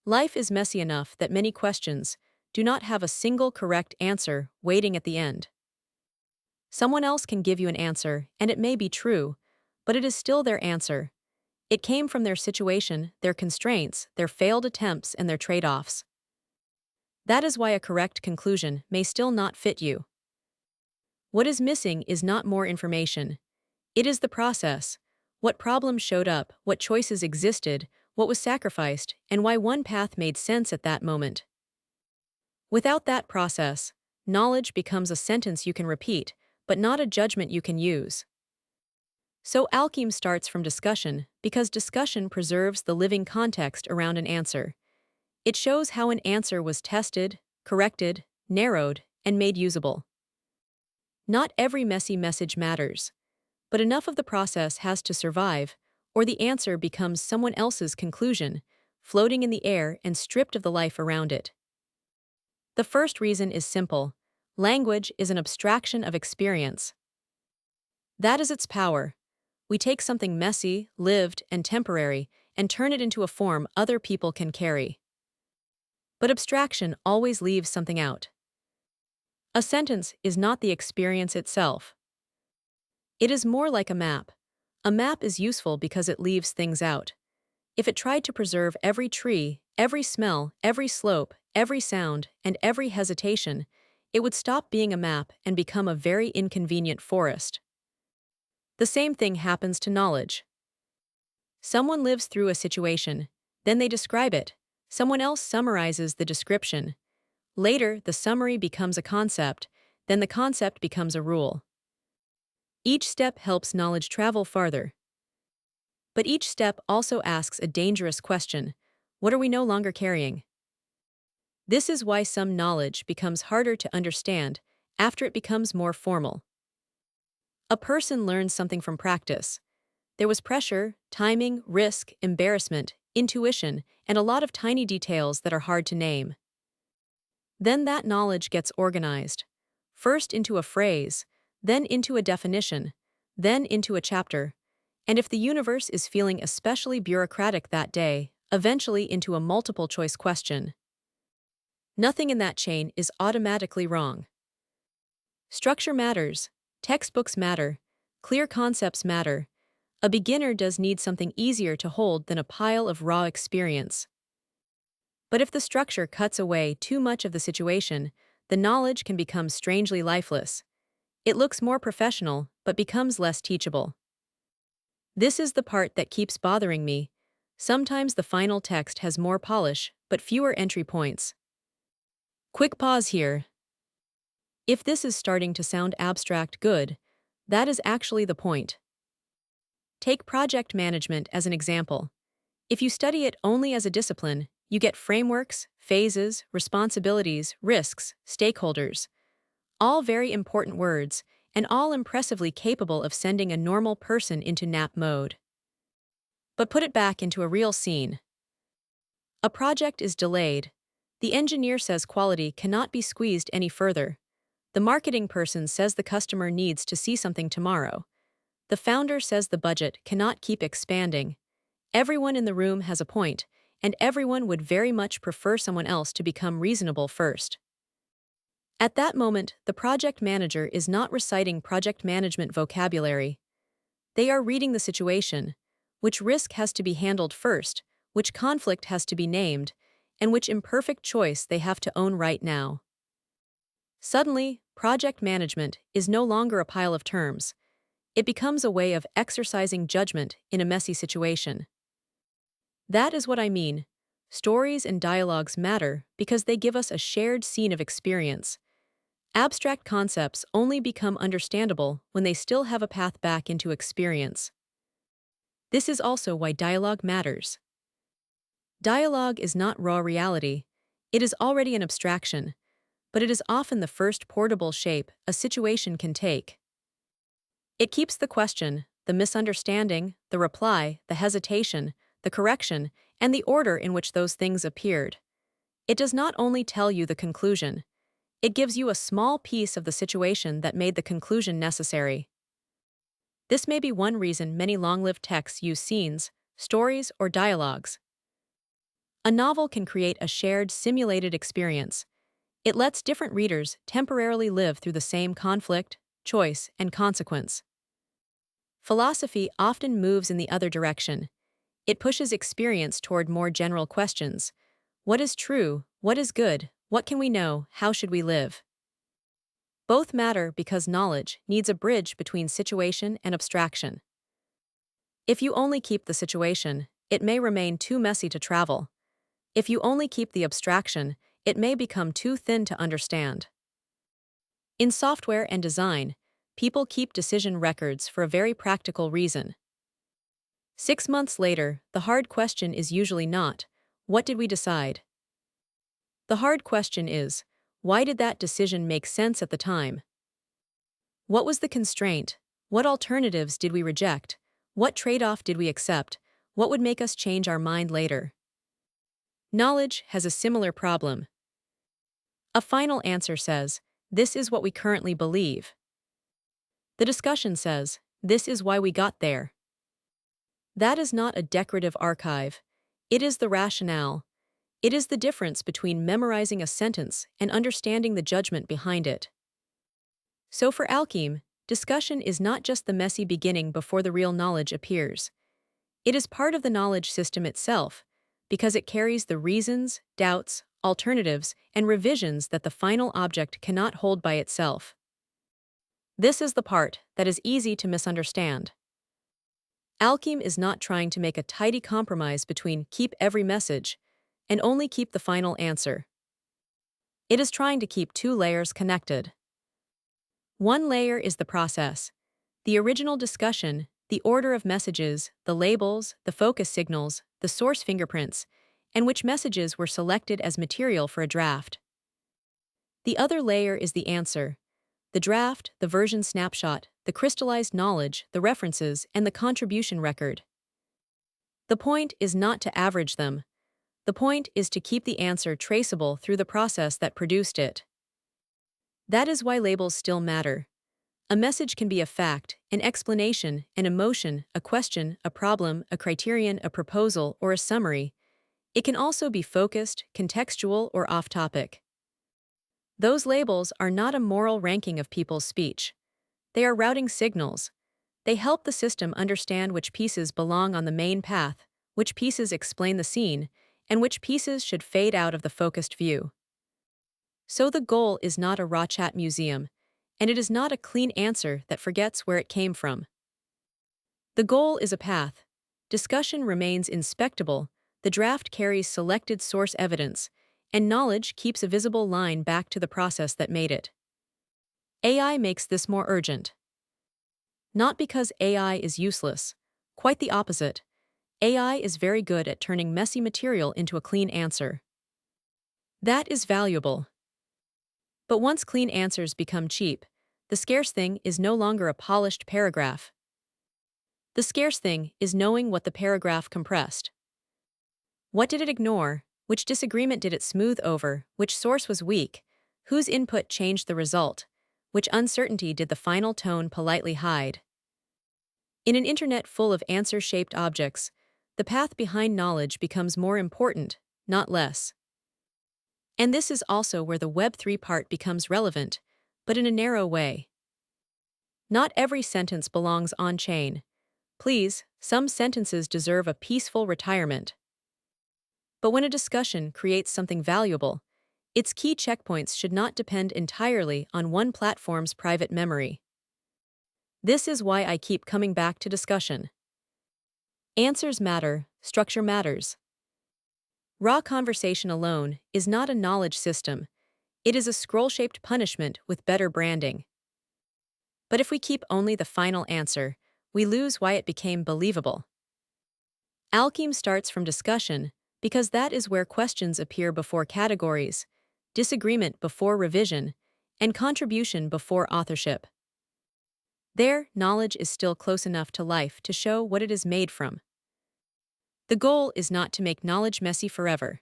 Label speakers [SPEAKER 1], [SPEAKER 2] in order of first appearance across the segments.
[SPEAKER 1] Life is messy enough that many questions do not have a single correct answer waiting at the end. Someone else can give you an answer, and it may be true, but it is still their answer. It came from their situation, their constraints, their failed attempts, and their trade-offs. That is why a correct conclusion may still not fit you. What is missing is not more information. It is the process. What problems showed up, what choices existed, what was sacrificed, and why one path made sense at that moment. Without that process, knowledge becomes a sentence you can repeat, but not a judgment you can use. So Alcheme starts from discussion because discussion preserves the living context around an answer. It shows how an answer was tested, corrected, narrowed, and made usable. Not every messy message matters, but enough of the process has to survive, or the answer becomes someone else's conclusion, floating in the air and stripped of the life around it. The first reason is simple. Language is an abstraction of experience. That is its power. We take something messy, lived, and temporary, and turn it into a form other people can carry. But abstraction always leaves something out. A sentence is not the experience itself. It is more like a map. A map is useful because it leaves things out. If it tried to preserve every tree, every smell, every slope, every sound, and every hesitation, it would stop being a map and become a very inconvenient forest. The same thing happens to knowledge. Someone lives through a situation, then they describe it. Someone else summarizes the description. Later, the summary becomes a concept, then the concept becomes a rule. Each step helps knowledge travel farther. But each step also asks a dangerous question: what are we no longer carrying? This is why some knowledge becomes harder to understand after it becomes more formal. A person learns something from practice. There was pressure, timing, risk, embarrassment, intuition, and a lot of tiny details that are hard to name. Then that knowledge gets organized, first into a phrase, then into a definition, then into a chapter, and if the universe is feeling especially bureaucratic that day, eventually into a multiple-choice question. Nothing in that chain is automatically wrong. Structure matters, textbooks matter, clear concepts matter. A beginner does need something easier to hold than a pile of raw experience. But if the structure cuts away too much of the situation, the knowledge can become strangely lifeless. It looks more professional, but becomes less teachable. This is the part that keeps bothering me. Sometimes the final text has more polish, but fewer entry points. Quick pause here. If this is starting to sound abstract, good. That is actually the point. Take project management as an example. If you study it only as a discipline, you get frameworks, phases, responsibilities, risks, stakeholders. All very important words, and all impressively capable of sending a normal person into nap mode. But put it back into a real scene. A project is delayed. The engineer says quality cannot be squeezed any further. The marketing person says the customer needs to see something tomorrow. The founder says the budget cannot keep expanding. Everyone in the room has a point, and everyone would very much prefer someone else to become reasonable first. At that moment, the project manager is not reciting project management vocabulary. They are reading the situation, which risk has to be handled first, which conflict has to be named, and which imperfect choice they have to own right now. Suddenly, project management is no longer a pile of terms. It becomes a way of exercising judgment in a messy situation. That is what I mean. Stories and dialogues matter because they give us a shared scene of experience. Abstract concepts only become understandable when they still have a path back into experience. This is also why dialogue matters. Dialogue is not raw reality. It is already an abstraction, but it is often the first portable shape a situation can take. It keeps the question, the misunderstanding, the reply, the hesitation, the correction, and the order in which those things appeared. It does not only tell you the conclusion, it gives you a small piece of the situation that made the conclusion necessary. This may be one reason many long-lived texts use scenes, stories, or dialogues. A novel can create a shared simulated experience. It lets different readers temporarily live through the same conflict, choice, and consequence. Philosophy often moves in the other direction. It pushes experience toward more general questions. What is true? What is good? What can we know? How should we live? Both matter because knowledge needs a bridge between situation and abstraction. If you only keep the situation, it may remain too messy to travel. If you only keep the abstraction, it may become too thin to understand. In software and design, people keep decision records for a very practical reason. 6 months later, the hard question is usually not, what did we decide? The hard question is, why did that decision make sense at the time? What was the constraint? What alternatives did we reject? What trade-off did we accept? What would make us change our mind later? Knowledge has a similar problem. A final answer says, this is what we currently believe. The discussion says, this is why we got there. That is not a decorative archive. It is the rationale. It is the difference between memorizing a sentence and understanding the judgment behind it. So for Alcheme, discussion is not just the messy beginning before the real knowledge appears. It is part of the knowledge system itself, because it carries the reasons, doubts, alternatives, and revisions that the final object cannot hold by itself. This is the part that is easy to misunderstand. Alcheme is not trying to make a tidy compromise between keep every message and only keep the final answer. It is trying to keep two layers connected. One layer is the process, the original discussion, the order of messages, the labels, the focus signals, the source fingerprints, and which messages were selected as material for a draft. The other layer is the answer, the draft, the version snapshot, the crystallized knowledge, the references, and the contribution record. The point is not to average them. The point is to keep the answer traceable through the process that produced it. That is why labels still matter. A message can be a fact, an explanation, an emotion, a question, a problem, a criterion, a proposal, or a summary. It can also be focused, contextual, or off-topic. Those labels are not a moral ranking of people's speech. They are routing signals. They help the system understand which pieces belong on the main path, which pieces explain the scene, and which pieces should fade out of the focused view. So the goal is not a Rorschach museum, and it is not a clean answer that forgets where it came from. The goal is a path. Discussion remains inspectable, the draft carries selected source evidence, and knowledge keeps a visible line back to the process that made it. AI makes this more urgent. Not because AI is useless. Quite the opposite. AI is very good at turning messy material into a clean answer. That is valuable. But once clean answers become cheap, the scarce thing is no longer a polished paragraph. The scarce thing is knowing what the paragraph compressed. What did it ignore? Which disagreement did it smooth over? Which source was weak? Whose input changed the result? Which uncertainty did the final tone politely hide? In an internet full of answer-shaped objects, the path behind knowledge becomes more important, not less. And this is also where the Web3 part becomes relevant, but in a narrow way. Not every sentence belongs on-chain. Please, some sentences deserve a peaceful retirement. But when a discussion creates something valuable, its key checkpoints should not depend entirely on one platform's private memory. This is why I keep coming back to discussion. Answers matter, structure matters. Raw conversation alone is not a knowledge system. It is a scroll-shaped punishment with better branding. But if we keep only the final answer, we lose why it became believable. Alcheme starts from discussion because that is where questions appear before categories, disagreement before revision, and contribution before authorship. There, knowledge is still close enough to life to show what it is made from. The goal is not to make knowledge messy forever.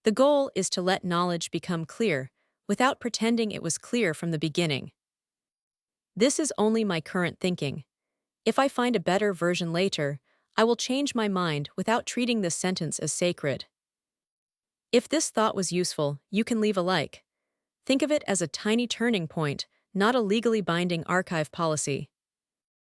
[SPEAKER 1] The goal is to let knowledge become clear without pretending it was clear from the beginning. This is only my current thinking. If I find a better version later, I will change my mind without treating this sentence as sacred. If this thought was useful, you can leave a like. Think of it as a tiny turning point, not a legally binding archive policy.